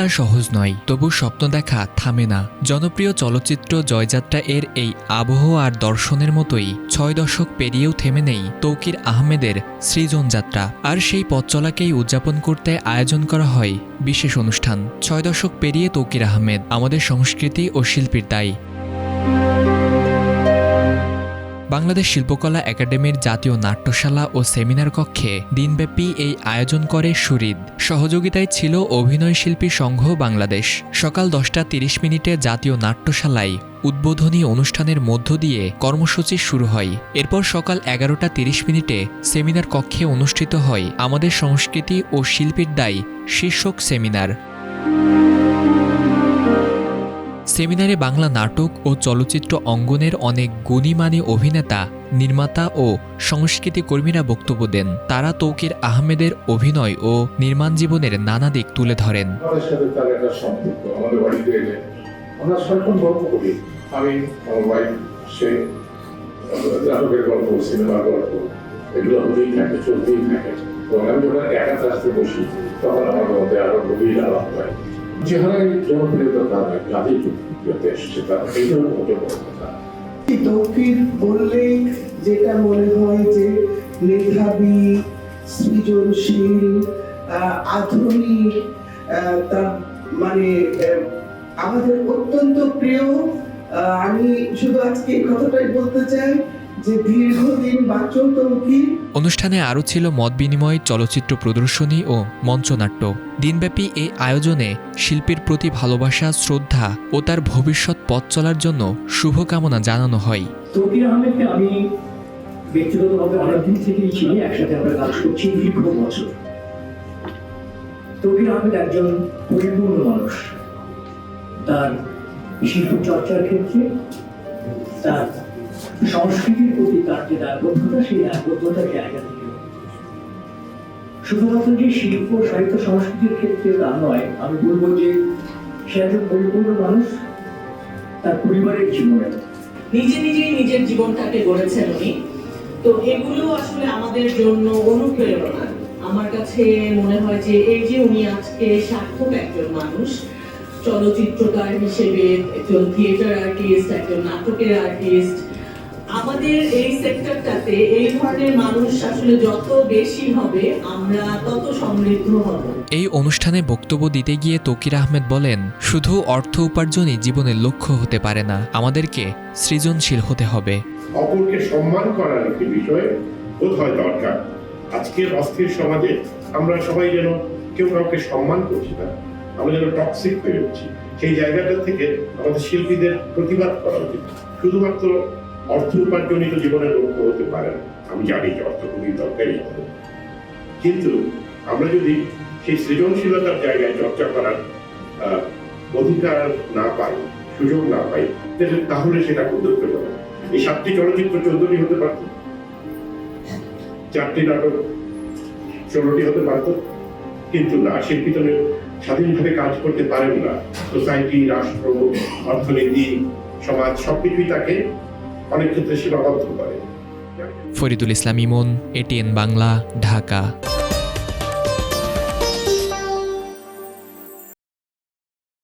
আর সহজ নয়, তবু স্বপ্ন দেখা থামে না। জনপ্রিয় চলচ্চিত্র জয়যাত্রা এর এই আবহ আর দর্শনের মতোই 6 দশক পেরিয়েও থেমে নেই তৌকির আহমেদের সৃজন যাত্রা। আর সেই পথ চলাকেই উদযাপন করতে আয়োজন করা হয় বিশেষ অনুষ্ঠান। 6 দশক পেরিয়ে তৌকির আহমেদ আমাদের সংস্কৃতি ও শিল্পীর দায়। বাংলাদেশ শিল্পকলা একাডেমির জাতীয় নাট্যশালা ও সেমিনার কক্ষে দিনব্যাপী এই আয়োজন করে সুরিদ। সহযোগিতায় ছিল অভিনয় শিল্পী সংঘ বাংলাদেশ। সকাল 10:30 জাতীয় নাট্যশালায় উদ্বোধনী অনুষ্ঠানের মধ্য দিয়ে কর্মসূচি শুরু হয়। এরপর সকাল 11:30 সেমিনার কক্ষে অনুষ্ঠিত হয় আমাদের সংস্কৃতি ও শিল্পীর দায় শীর্ষক সেমিনার। সেমিনারে বাংলা নাটক ও চলচ্চিত্র অঙ্গনের অনেক গুণীমানী অভিনেতা, নির্মাতা ও সংস্কৃতি কর্মীরা বক্তব্য দেন। তারা তৌকির আহমেদের অভিনয় ও নির্মাণ জীবনের নানা দিক তুলে ধরেন। তৌকির বললেই যেটা মনে হয় যে মেধাবী, সৃজনশীল, আধুনিক, তার মানে আমাদের অত্যন্ত প্রিয়। আমি শুধু আজকে এই কথাটাই বলতে চাই যে দীর্ঘদিন বাঁচো তৌকির। অনুষ্ঠানে আরও ছিল মত বিনিময়, চলচ্চিত্র প্রদর্শনী ও মঞ্চনাট্য। দিনব্যাপী এই আয়োজনে শিল্পীর প্রতি ভালোবাসা, শ্রদ্ধা ও তার ভবিষ্যৎ পথ চলার জন্য শুভকামনা জানানো হয়। তৌকির আহমেদকে আমি ব্যক্তিগতভাবে অনেকদিন থেকেই চিনি, একসাথে আমরা কাজ করছি দীর্ঘ বছর। তৌকির আহমেদ একজন পরিপূর্ণ মানুষ। তার শিল্প চর্চার ক্ষেত্রে, তার সংস্কৃতির প্রতি তার যে দায়বদ্ধতা, সেই দায়বদ্ধতার জায়গা থেকে শুধুমাত্র যে শিল্প, সাহিত্য, সংস্কৃতির ক্ষেত্রে তা নয়, আমি বলবো যে সে একজন পরিপূর্ণ মানুষ তার পরিবারের জীবনে। নিজেই নিজের জীবনটাকে গড়েছেন উনি। তো এগুলো আসলে আমাদের জন্য অনুপ্রেরণা। আমার কাছে মনে হয় যে এই যে উনি আজকে সার্থক একজন মানুষ, চলচ্চিত্রকার হিসেবে, একজন থিয়েটার আর্টিস্ট, একজন নাটকের আর্টিস্ট। আমাদের এই সেক্টরটাতে এই ধরনের মানুষ আসলে যত বেশি হবে, আমরা তত সমৃদ্ধ হব। এই অনুষ্ঠানে বক্তব্য দিতে গিয়ে তৌকির আহমেদ বলেন, শুধু অর্থ উপার্জনই জীবনের লক্ষ্য হতে পারে না, আমাদেরকে সৃজনশীল হতে হবে। অপরকে সম্মান করার একটি বিষয় বোধ হয় দরকার। আজকের অস্থির সমাজে আমরা সবাই যেন কেউ কাউকে সম্মান করছি না, আমরা যেন টক্সিক হয়ে উঠছি। সেই জায়গাটা থেকে আমাদের শিল্পীদের প্রতিবাদ করা উচিত। শুধুমাত্র অর্থ উপার্জনিত জীবনের লক্ষ্য হতে পারে না। আমি জানি যে অর্থ খুবই দরকারি হবে, কিন্তু আমরা যদি সেই সৃজনশীলতার জায়গায় চর্চা করার অধিকার না পাই, সুযোগ না পাই, তাহলে সেটা খুব দুঃখজনক। এই 7টি চলচ্চিত্র 14টি হতে পারত, 4টি নাটক 16টি হতে পারত, কিন্তু না, শিল্পী তো স্বাধীনভাবে কাজ করতে পারেন না। সোসাইটি, রাষ্ট্র, অর্থনীতি, সমাজ সবকিছুই তাকে অনেক ক্ষেত্রে সীমাবদ্ধ করে। ফরিদুল ইসলাম ইমন, এটিএন বাংলা, ঢাকা।